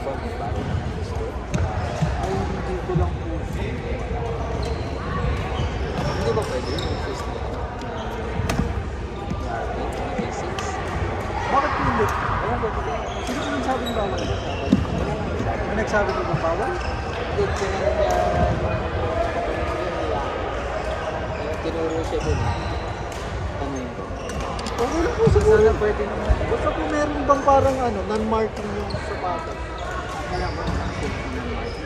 ba may bago na gusto? Ay, hindi ko lang po. Hindi ba pwede yung first nila? Yardi, 26. Bakit hindi? Ewan ko. Sino ko yung sabing bawal? May nagsabi ko bang bawal? Hindi, tinanong niya yung tinuro siya dun. Ano yun? Okay lang po siguro. Sana pwede naman. Basta kung meron bang parang non-marking yung sapatos. Wala ba ang market ng market?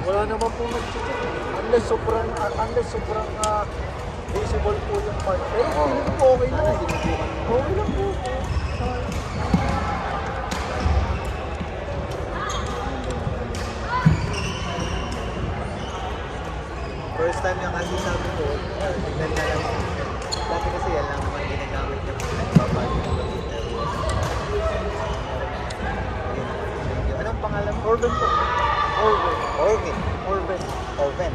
Wala naman po nag-check. Unless sobrang visible po yung part. Pero feeling ko okay lang. Okay lang po. First time yung kasi sabi ko, tignan na lang. Dati kasi yan lang naman ginagamit niya kung nagpapali ng computer. Anong pangalan mo? Orben po. Orvin. Orben. Orven.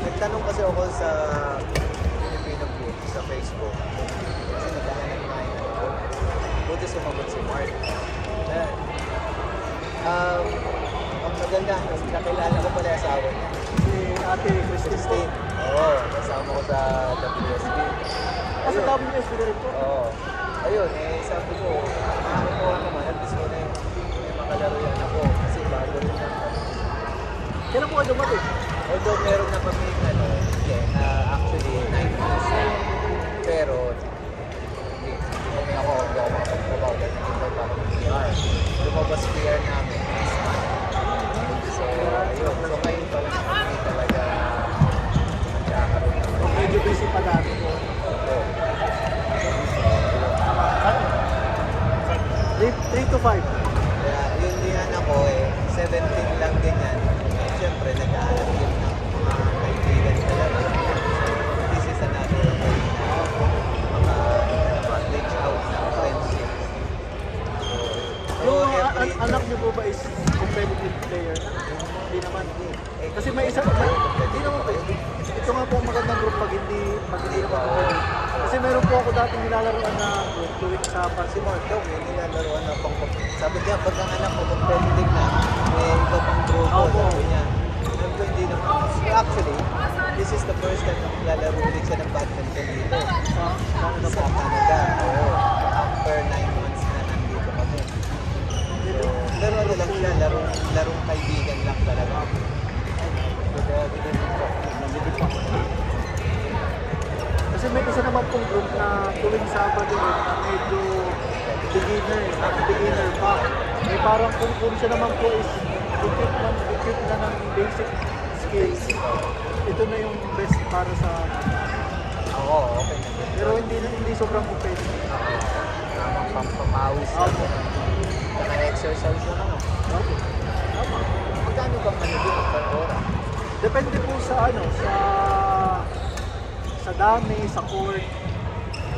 Nagtanong kasi ako sa Filipino group sa Facebook. Kasi naghahanap nga yun ako. Buti sumagot si Mark. Ang maganda, nakilala ko pala yung asawa niya. Si Ate Christine. Oo, kasama ko sa WSB. Kasi WSB na rin po. Oo. Ayun, sabi ko, makakuha naman, at least muna yung makalaro yan ako. Kasi bago rin lang. Kailan po kayo dumating? Although meron na kami, actually, 9 months na. Pero, hindi kami ako makapagtrabaho dahil nag-invite ako ng PR. Lumabas PR namin next month. So, ayun. So, ngayon pa lang kami talaga magkakaroon ng Medyo busy pa dati po. Oo. 3 to 5. Kaya yun din ako 17 lang din yan. Siyempre, nag-aaral din ng mga kaibigan talaga. This is another way na reach out ng friendship. Yung anak niyo po ba is competitive player? Hindi naman. Kasi may isa, hindi naman po. Ito nga po ang magandang group pag hindi naman competitive. Kasi meron po ako dating nilalaroan na group tuwing sa Si Pansin. Mark daw, may nilalaroan na pang sabi niya, pag ang anak ko competitive na, may iba pang grupo, Opo. sabi niya. Sabi ko, hindi naman. So actually, this is the first time na maglalaro ulit siya ng badminton dito. Sa Canada. Oo. After 9 months na nandito kami. So, pero ano lang siya, larong kaibigan lang talaga. Kaya nalibig pa. Kasi may isa naman pong group na tuwing Sabado na medyo beginner pa. May parang kung siya naman po is equip na ng basic skills. Ito na yung best para sa Oo, okay na. pero hindi sobrang competitive. Tamang pampamawis lang. Naka-exercise lang ako. Okay. Tama. Magkano bang manibig per oras? Depende po sa sa dami, sa court.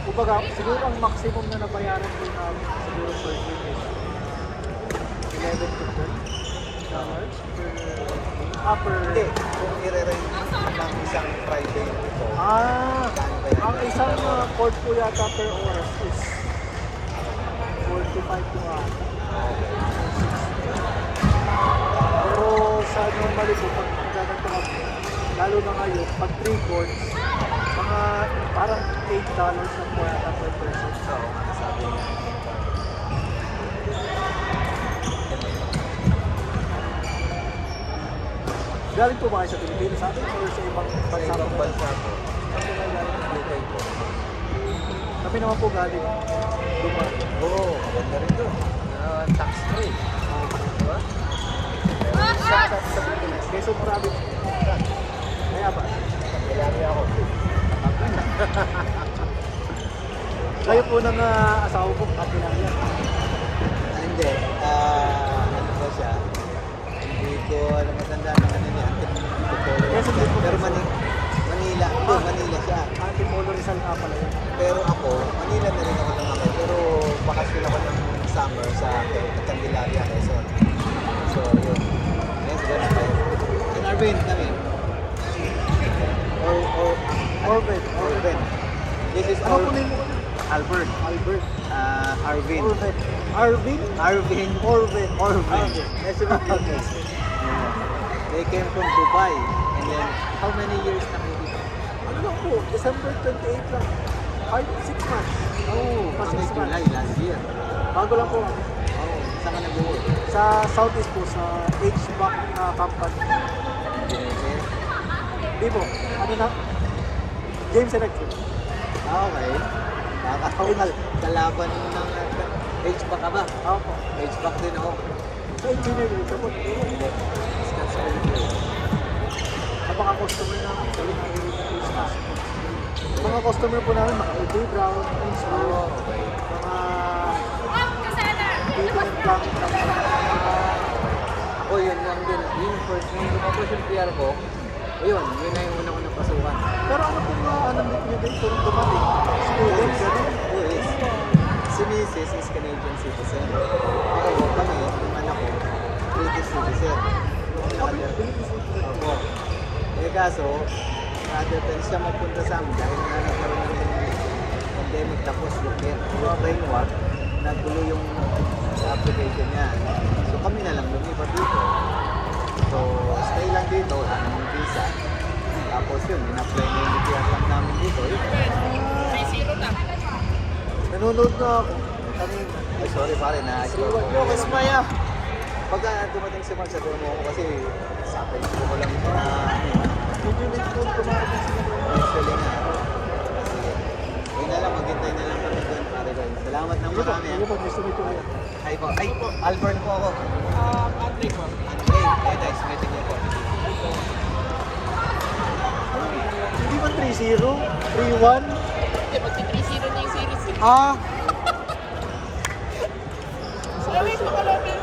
Kumbaga, siguro ang maximum na nabayaran po namin siguro per game is 11 to 12 dollars per Hindi, kung i-range ng isang Friday ito, magkano ba yan? ang isang court po yata per oras is 45 to pero sa normally po, pag gaganto kami, lalo na ngayon, pag 3 courts, mga parang $8 na po yata per person. So, sabi niya. Galing po ba kayo sa Pilipinas sa atin or sa ibang Sa bansa? ibang po? bansa ko, Saan po kayo galing? UK po. Kami naman po galing Dubai. Oo, maganda rin doon. Tax-free. Diba? Sa Pilipinas, Quezon Province. Kaya ba? Kailangan ako. Kayo po ng asawa ko, kapilang yan. Hindi. Ano ba siya? Hindi ko alam matanda ng ano niya. Quezon din po. Pero Manila. Hindi, Manila siya. Antipolo Rizal nga pala yun. Pero ako, Manila na rin ako lumaki. Pero bakasyon ako ng summer sa Candelaria, Quezon. So, yun. Yes, ganun tayo. In Arvin kami. Orben. Orvin. This is Ano po Orvin. name mo? Albert. Albert. Arvin. Orven. Arvin? Arvin. Orven. Orvin. Okay. Nice to meet you. Okay. Yeah. They came from Dubai. And then, how many years na kayo dito? Ano lang po, December 28 lang. 6 months. Oh, Past kami 6 months. July last year. Bago lang po ako. Oh, saan ka nag-work? Sa Southeast po, sa HVAC company. Genesis? Di po, ano na? James Electric. Okay. Nakakawal. Kalaban ng HVAC ka ba? Ako po. HVAC din ako. Sa engineer dito po. Hindi. Scott Service. Napaka-customer namin. Sabi na mga customer po namin, mga LD Brown, Kingswood, Oh, okay. mga dito ng gamit na Ako yun lang din. Yung first, nung lumabas yung PR ko, yun na yung una ko napasukan. Pero ano po mga ano nyo din, turong dumating? Student, gano'n? Who is? Si Mrs. is Canadian citizen. Ako, kami, yung anak ko, British citizen. Ako. Eh kaso, rather than siya magpunta sa amin dahil nga nagkaroon ng pandemic tapos yung framework, nagulo yung application niya. So kami na lang lumipat dito. So stay lang dito, wala namang visa. Tapos yun, in-apply na yung PR lang namin dito. Yun. Nanonood na ako. Kanina. Ay sorry pare, na-scroll ko. Yes, Maya. Pagka dumating si Mark, sabihin mo ako kasi sa Facebook ko lang ito na Medyo nito tumating sila doon. usually na. Yun na lang, maghintay na lang kami doon pare ko. Salamat ng Sige po, marami. sige po, gusto nito kaya. Hi po. Ay, Albert po ako. Andre po. Andre, nice meeting you po. Hindi ba 3-0? 3-1? Hindi, magti-3-0 na yung series. Ah! Ay, wait, makalapit.